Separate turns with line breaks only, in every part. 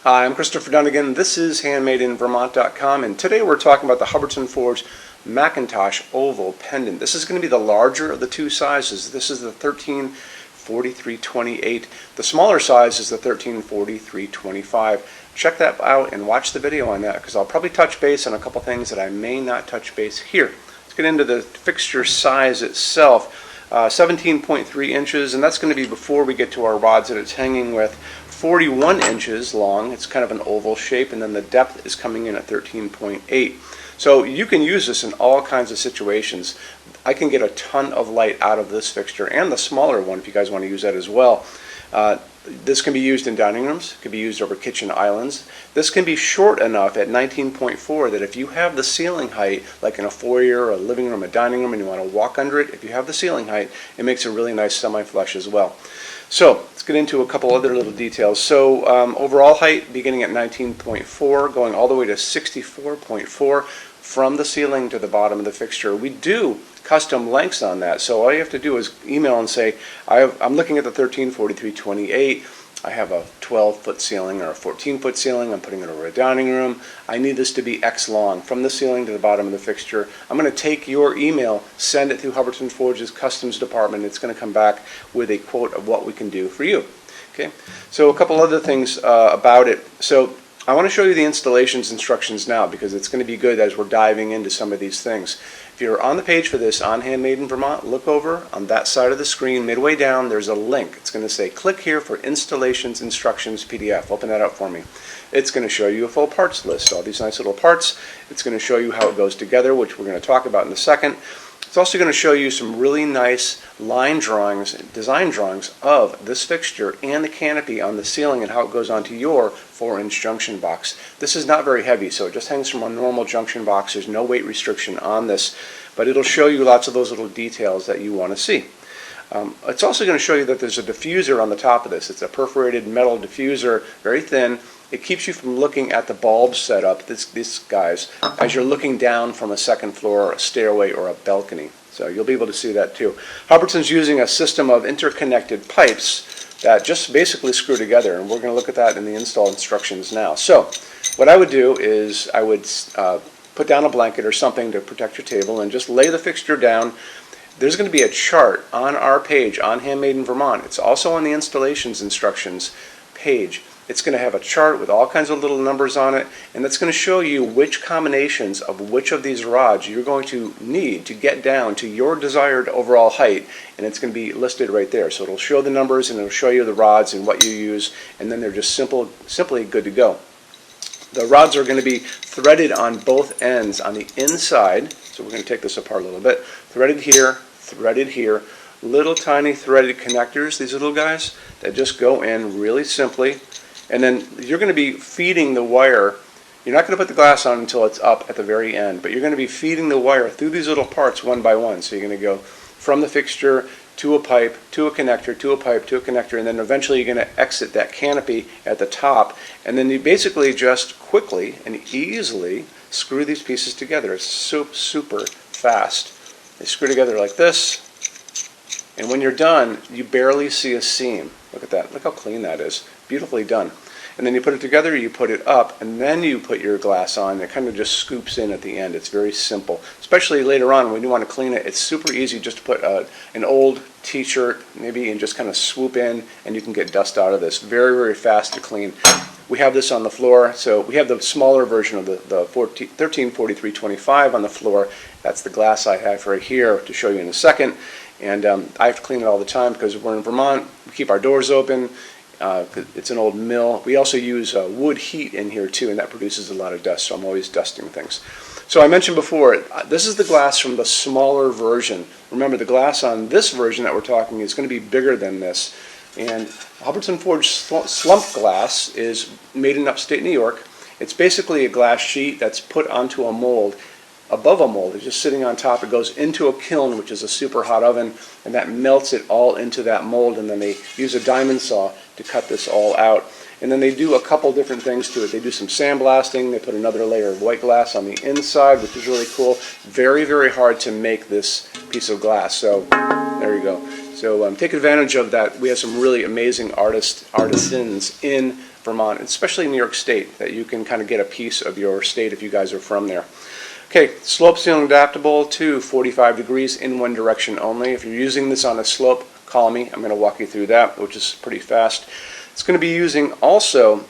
Hi, I'm Christopher Dunnigan. This is HandmadeInVermont.com, and today we're talking about the Hubbardton Forge Mackintosh Oval Pendant. This is going to be the larger of the two sizes. This is the 1343/28. The smaller size is the 1343/25. Check that out and watch the video on that, because I'll probably touch base on a couple things that I may not touch base here. Let's get into the fixture size itself. 17.3 inches, and that's going to be before we get to our rods that it's hanging with. 41 inches long. It's kind of an oval shape, and then the depth is coming in at 13.8. So you can use this in all kinds of situations. I can get a ton of light out of this fixture, and the smaller one if you guys want to use that as well. This can be used in dining rooms, it can be used over kitchen islands. This can be short enough at 19.4 that if you have the ceiling height, like in a foyer, a living room, a dining room, and you want to walk under it, if you have the ceiling height, it makes a really nice semi-flush as well. So let's get into a couple other little details. So overall height beginning at 19.4, going all the way to 64.4 from the ceiling to the bottom of the fixture. We do custom lengths on that, so all you have to do is email and say, I'm looking at the 1343/28. I have a 12-foot ceiling or a 14-foot ceiling. I'm putting it over a dining room. I need this to be X long from the ceiling to the bottom of the fixture. I'm going to take your email, send it through Hubbardton Forge's customs department. It's going to come back with a quote of what we can do for you. Okay. So a couple other things about it. So I want to show you the installations instructions now, because it's going to be good as we're diving into some of these things. If you're on the page for this on Handmade in Vermont, look over on that side of the screen. Midway down, there's a link. It's going to say, click here for Installations Instructions PDF. Open that up for me. It's going to show you a full parts list, all these nice little parts. It's going to show you how it goes together, which we're going to talk about in a second. It's also going to show you some really nice line drawings, design drawings of this fixture and the canopy on the ceiling and how it goes onto your 4-inch junction box. This is not very heavy, so it just hangs from a normal junction box. There's no weight restriction on this, but it'll show you lots of those little details that you want to see. It's also going to show you that there's a diffuser on the top of this. It's a perforated metal diffuser, very thin. It keeps you from looking at the bulb setup, these guys, as you're looking down from a second floor or a stairway or a balcony. So you'll be able to see that too. Hubbardton's using a system of interconnected pipes that just basically screw together, and we're going to look at that in the install instructions now. So what I would do is I would put down a blanket or something to protect your table and just lay the fixture down. There's going to be a chart on our page on Handmade in Vermont. It's also on the installations instructions page. It's going to have a chart with all kinds of little numbers on it, and that's going to show you which combinations of which of these rods you're going to need to get down to your desired overall height, and it's going to be listed right there. So it'll show the numbers and it'll show you the rods and what you use, and then they're just simply good to go. The rods are going to be threaded on both ends on the inside, so we're going to take this apart a little bit. Threaded here, little tiny threaded connectors, these little guys, that just go in really simply. And then you're going to be feeding the wire. You're not going to put the glass on until it's up at the very end, but you're going to be feeding the wire through these little parts one by one. So you're going to go from the fixture to a pipe, to a connector, to a pipe, to a connector, and then eventually you're going to exit that canopy at the top. And then you basically just quickly and easily screw these pieces together. It's super fast. They screw together like this, and when you're done, you barely see a seam. Look at that. Look how clean that is. Beautifully done. And then you put it together, you put it up, and then you put your glass on. It kind of just scoops in at the end. It's very simple. Especially later on when you want to clean it, it's super easy just to put an old t-shirt maybe and just kind of swoop in, and you can get dust out of this. Very fast to clean. We have this on the floor, so we have the smaller version of the 1343/25 on the floor. That's the glass I have right here to show you in a second. And I have to clean it all the time because we're in Vermont. We keep our doors open. It's an old mill. We also use wood heat in here too, and that produces a lot of dust, so I'm always dusting things. So I mentioned before, this is the glass from the smaller version. Remember, the glass on this version that we're talking is going to be bigger than this. And Hubbardton Forge slump glass is made in upstate New York. It's basically a glass sheet that's put onto a mold. Above a mold, it's just sitting on top. It goes into a kiln, which is a super hot oven, and that melts it all into that mold, and then they use a diamond saw to cut this all out. And then they do a couple different things to it. They do some sandblasting. They put another layer of white glass on the inside, which is really cool. Very hard to make this piece of glass. So there you go. So take advantage of that. We have some really amazing artisans in Vermont, especially in New York State, that you can kind of get a piece of your state if you guys are from there. Okay, slope ceiling adaptable to 45 degrees in one direction only. If you're using this on a slope, call me. I'm going to walk you through that, which is pretty fast. It's going to be using also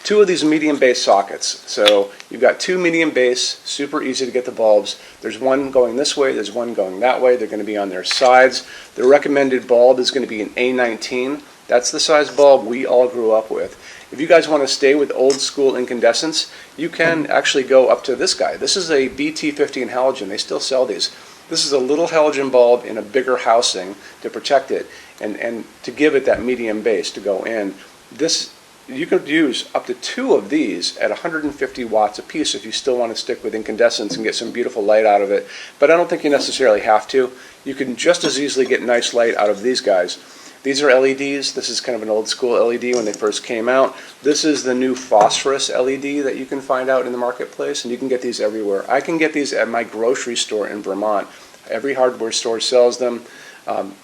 2 of these medium base sockets. So you've got 2 medium base, super easy to get the bulbs. There's one going this way, there's one going that way. They're going to be on their sides. The recommended bulb is going to be an A19. That's the size bulb we all grew up with. If you guys want to stay with old school incandescents, you can actually go up to this guy. This is a BT15 halogen. They still sell these. This is a little halogen bulb in a bigger housing to protect it and to give it that medium base to go in. This, you could use up to 2 of these at 150 watts a piece if you still want to stick with incandescents and get some beautiful light out of it. But I don't think you necessarily have to. You can just as easily get nice light out of these guys. These are LEDs. This is kind of an old school LED when they first came out. This is the new phosphorus LED that you can find out in the marketplace, and you can get these everywhere. I can get these at my grocery store in Vermont. Every hardware store sells them.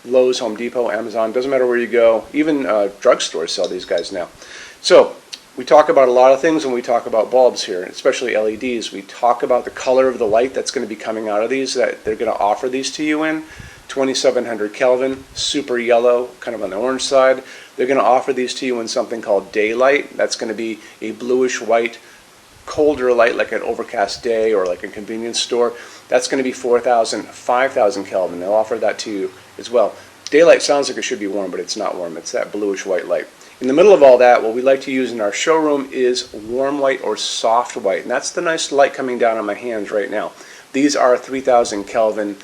Lowe's, Home Depot, Amazon, doesn't matter where you go. Even drugstores sell these guys now. So we talk about a lot of things when we talk about bulbs here, especially LEDs. We talk about the color of the light that's going to be coming out of these, that they're going to offer these to you in. 2700 Kelvin, super yellow, kind of on the orange side. They're going to offer these to you in something called daylight. That's going to be a bluish white, colder light like an overcast day or like a convenience store. That's going to be 4000, 5000 Kelvin. They'll offer that to you as well. Daylight sounds like it should be warm, but it's not warm. It's that bluish white light. In the middle of all that, what we like to use in our showroom is warm white or soft white, and that's the nice light coming down on my hands right now. These are 3000 Kelvin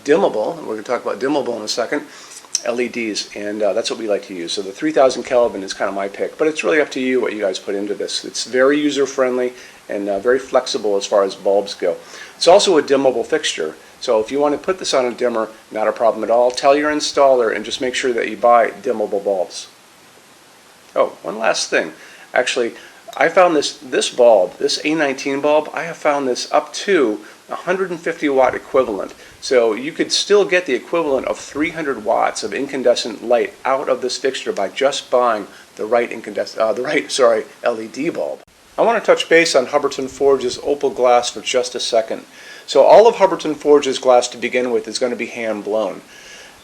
dimmable, and we're going to talk about dimmable in a second, LEDs, and that's what we like to use. So the 3000 Kelvin is kind of my pick, but it's really up to you what you guys put into this. It's very user-friendly and very flexible as far as bulbs go. It's also a dimmable fixture, so if you want to put this on a dimmer, not a problem at all. Tell your installer and just make sure that you buy dimmable bulbs. Oh, one last thing. Actually, I found this bulb, this A19 bulb, I have found this up to 150 watt equivalent. So you could still get the equivalent of 300 watts of incandescent light out of this fixture by just buying the right LED bulb. I want to touch base on Hubbardton Forge's opal glass for just a second. So all of Hubbardton Forge's glass to begin with is going to be hand blown.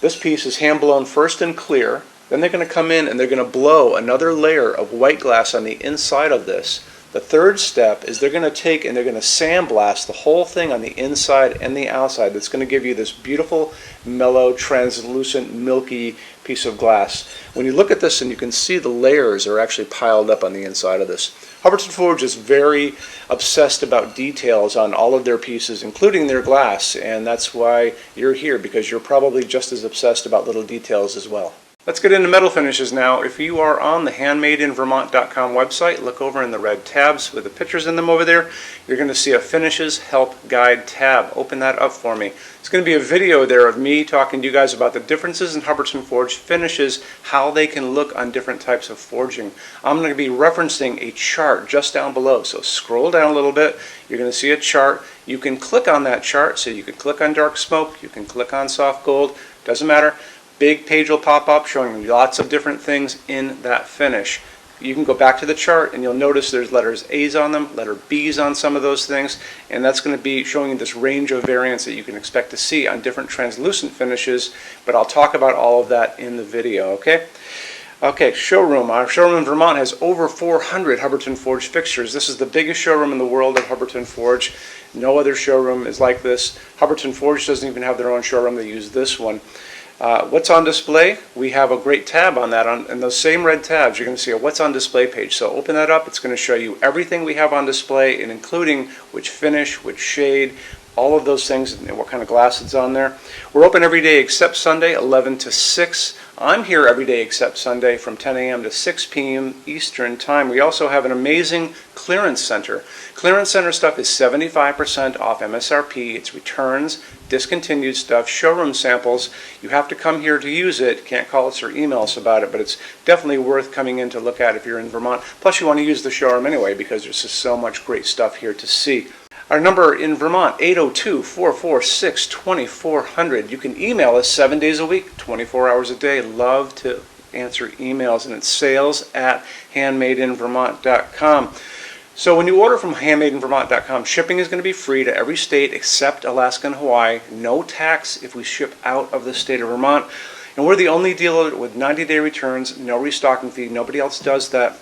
This piece is hand blown first in clear. Then they're going to come in and they're going to blow another layer of white glass on the inside of this. The third step is they're going to take and they're going to sandblast the whole thing on the inside and the outside. That's going to give you this beautiful, mellow, translucent, milky piece of glass. When you look at this and you can see the layers are actually piled up on the inside of this. Hubbardton Forge is very obsessed about details on all of their pieces, including their glass, and that's why you're here, because you're probably just as obsessed about little details as well. Let's get into metal finishes now. If you are on the HandmadeInVermont.com website, look over in the red tabs with the pictures in them over there. You're going to see a Finishes Help Guide tab. Open that up for me. It's going to be a video there of me talking to you guys about the differences in Hubbardton Forge finishes, how they can look on different types of forging. I'm going to be referencing a chart just down below. So scroll down a little bit. You're going to see a chart. You can click on that chart. So you can click on dark smoke. You can click on soft gold. Doesn't matter. Big page will pop up showing you lots of different things in that finish. You can go back to the chart and you'll notice there's letters A's on them, letter B's on some of those things, and that's going to be showing you this range of variants that you can expect to see on different translucent finishes, but I'll talk about all of that in the video, okay? Okay, showroom. Our showroom in Vermont has over 400 Hubbardton Forge fixtures. This is the biggest showroom in the world of Hubbardton Forge. No other showroom is like this. Hubbardton Forge doesn't even have their own showroom. They use this one. What's on display? We have a great tab on that. In those same red tabs, you're going to see a What's on Display page. So open that up. It's going to show you everything we have on display, and including which finish, which shade, all of those things, and what kind of glass it's on there. We're open every day except Sunday, 11 to 6. I'm here every day except Sunday from 10 a.m. to 6 p.m. Eastern Time. We also have an amazing clearance center. Clearance center stuff is 75% off MSRP. It's returns, discontinued stuff, showroom samples. You have to come here to use it. Can't call us or email us about it, but it's definitely worth coming in to look at if you're in Vermont. Plus you want to use the showroom anyway because there's just so much great stuff here to see. Our number in Vermont, 802-446-2400. You can email us 7 days a week, 24 hours a day. Love to answer emails, and it's sales@HandmadeInVermont.com. So when you order from HandmadeInVermont.com, shipping is going to be free to every state except Alaska and Hawaii. No tax if we ship out of the state of Vermont. And we're the only dealer with 90-day returns, no restocking fee. Nobody else does that.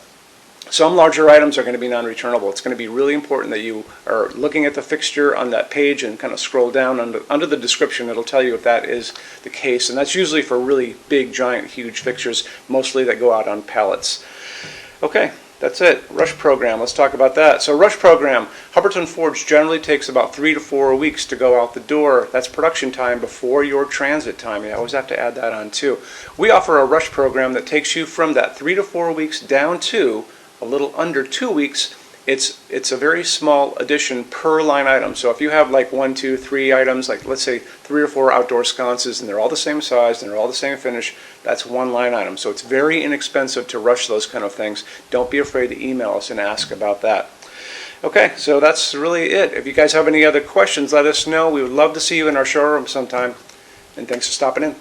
Some larger items are going to be non-returnable. It's going to be really important that you are looking at the fixture on that page and kind of scroll down under the description. It'll tell you if that is the case. And that's usually for really big, giant, huge fixtures, mostly that go out on pallets. Okay, that's it. Rush program. Let's talk about that. So rush program, Hubbardton Forge generally takes about 3 to 4 weeks to go out the door. That's production time before your transit time. You always have to add that on too. We offer a rush program that takes you from that 3 to 4 weeks down to a little under 2 weeks. It's a very small addition per line item. So if you have like 1, 2, 3 items, like let's say 3 or 4 outdoor sconces, and they're all the same size and they're all the same finish, that's one line item. So it's very inexpensive to rush those kind of things. Don't be afraid to email us and ask about that. Okay, so that's really it. If you guys have any other questions, let us know. We would love to see you in our showroom sometime. And thanks for stopping in.